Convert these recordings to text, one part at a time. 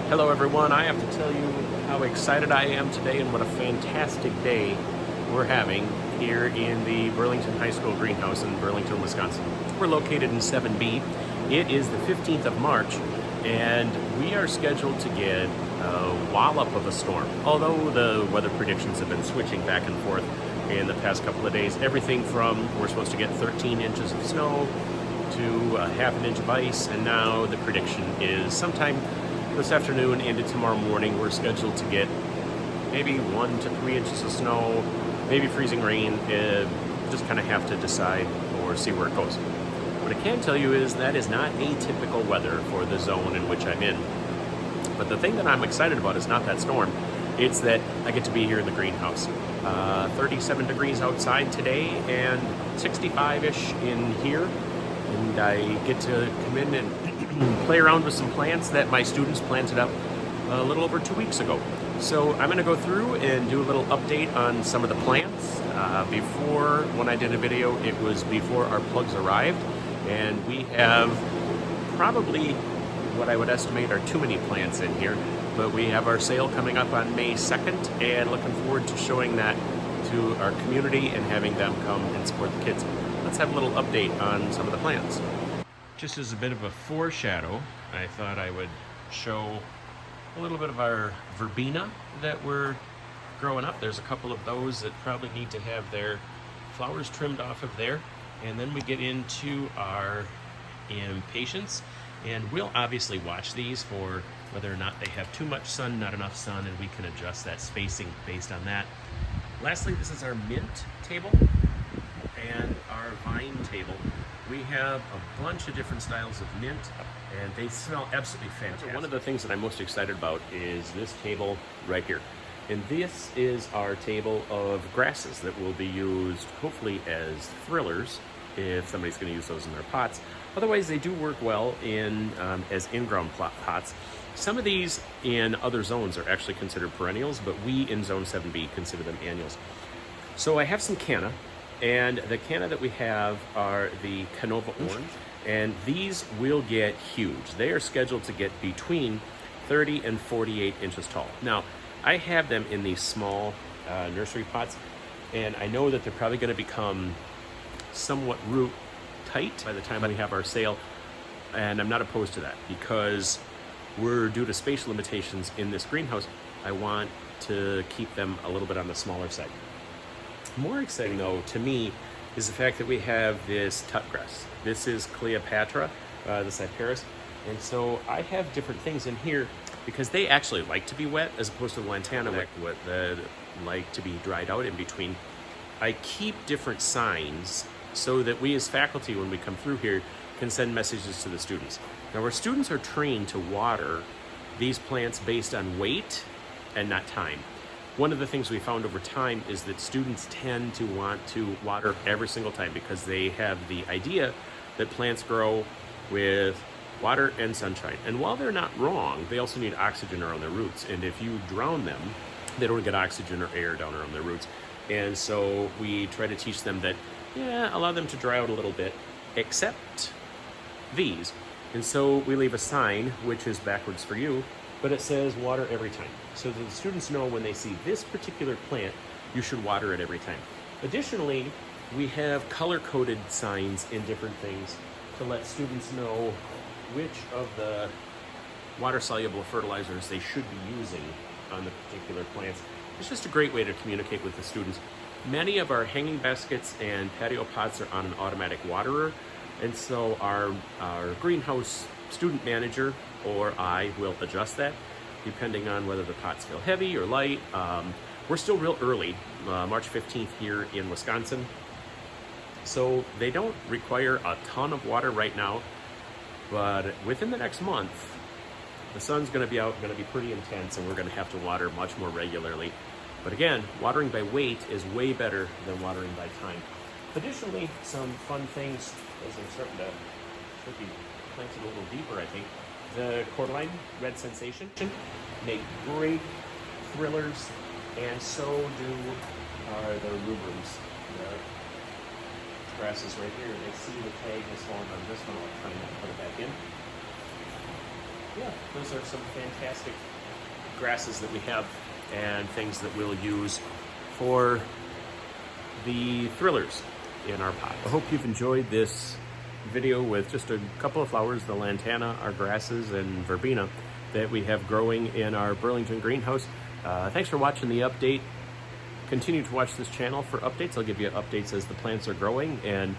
Hello everyone, I have to tell you how excited I am today and what a fantastic day we're having here in the Burlington High School greenhouse in Burlington, Wisconsin. We're located in 7B. It is the 15th of March and we are scheduled to get a wallop of a storm. Although the weather predictions have been switching back and forth in the past couple of days, everything from we're supposed to get 13 inches of snow to a half an inch of ice, and now the prediction is sometime this afternoon into tomorrow morning we're scheduled to get maybe 1 to 3 inches of snow, maybe freezing rain. Just kind of have to decide or see where it goes. What I can tell you is that is not atypical weather for the zone in which I'm in. But the thing that I'm excited about is not that storm, it's that I get to be here in the greenhouse. 37 degrees outside today and 65-ish in here, and I get to come in and play around with some plants that my students planted up a little over 2 weeks ago. So I'm going to go through and do a little update on some of the plants. Before, when I did a video, it was before our plugs arrived, and we have probably what I would estimate are too many plants in here, but we have our sale coming up on May 2nd and looking forward to showing that to our community and having them come and support the kids. Let's have a little update on some of the plants. Just as a bit of a foreshadow, I thought I would show a little bit of our verbena that we're growing up. There's a couple of those that probably need to have their flowers trimmed off of there. And then we get into our impatiens, and we'll obviously watch these for whether or not they have too much sun, not enough sun, and we can adjust that spacing based on that. Lastly, this is our mint table and our vine table. We have a bunch of different styles of mint, and they smell absolutely fantastic. One of the things that I'm most excited about is this table right here. And this is our table of grasses that will be used hopefully as thrillers if somebody's going to use those in their pots. Otherwise, they do work well in as in-ground pots. Some of these in other zones are actually considered perennials, but we in Zone 7B consider them annuals. So I have some canna. And the canna that we have are the Canova Orange, and these will get huge. They are scheduled to get between 30 and 48 inches tall. Now, I have them in these small nursery pots, and I know that they're probably going to become somewhat root tight by the time we have our sale, and I'm not opposed to that because we're due to spatial limitations in this greenhouse. I want to keep them a little bit on the smaller side. More exciting though to me is the fact that we have this tutgrass. This is Cleopatra, the cyperus, and so I have different things in here because they actually like to be wet as opposed to the lantana that like to be dried out in between. I keep different signs so that we as faculty, when we come through here, can send messages to the students. Now our students are trained to water these plants based on weight and not time. One of the things we found over time is that students tend to want to water every single time because they have the idea that plants grow with water and sunshine. And while they're not wrong, they also need oxygen around their roots. And if you drown them, they don't get oxygen or air down around their roots. And so we try to teach them that, allow them to dry out a little bit, except these. And so we leave a sign, which is backwards for you, but it says water every time. So that the students know when they see this particular plant, you should water it every time. Additionally, we have color-coded signs in different things to let students know which of the water-soluble fertilizers they should be using on the particular plants. It's just a great way to communicate with the students. Many of our hanging baskets and patio pots are on an automatic waterer, and so our greenhouse student manager or I will adjust that depending on whether the pots feel heavy or light. We're still real early, March 15th here in Wisconsin, so they don't require a ton of water right now, but within the next month the sun's going to be out, going to be pretty intense, and we're going to have to water much more regularly. But again, watering by weight is way better than watering by time. Additionally, some fun things as I'm starting to be planted a little deeper, I think. The Cordyline Red Sensation make great thrillers, and so do the rubrum. The grasses right here. They see the tag has fallen on this one. I'll try not to put it back in. yeah, those are some fantastic grasses that we have and things that we'll use for the thrillers in our pot. I hope you've enjoyed this video with just a couple of flowers, the lantana, our grasses, and verbena that we have growing in our Burlington greenhouse. Thanks for watching the update. Continue to watch this channel for updates. I'll give you updates as the plants are growing and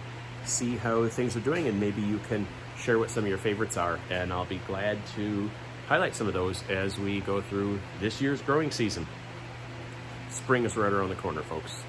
see how things are doing, and maybe you can share what some of your favorites are, and I'll be glad to highlight some of those as we go through this year's growing season. Spring is right around the corner, folks.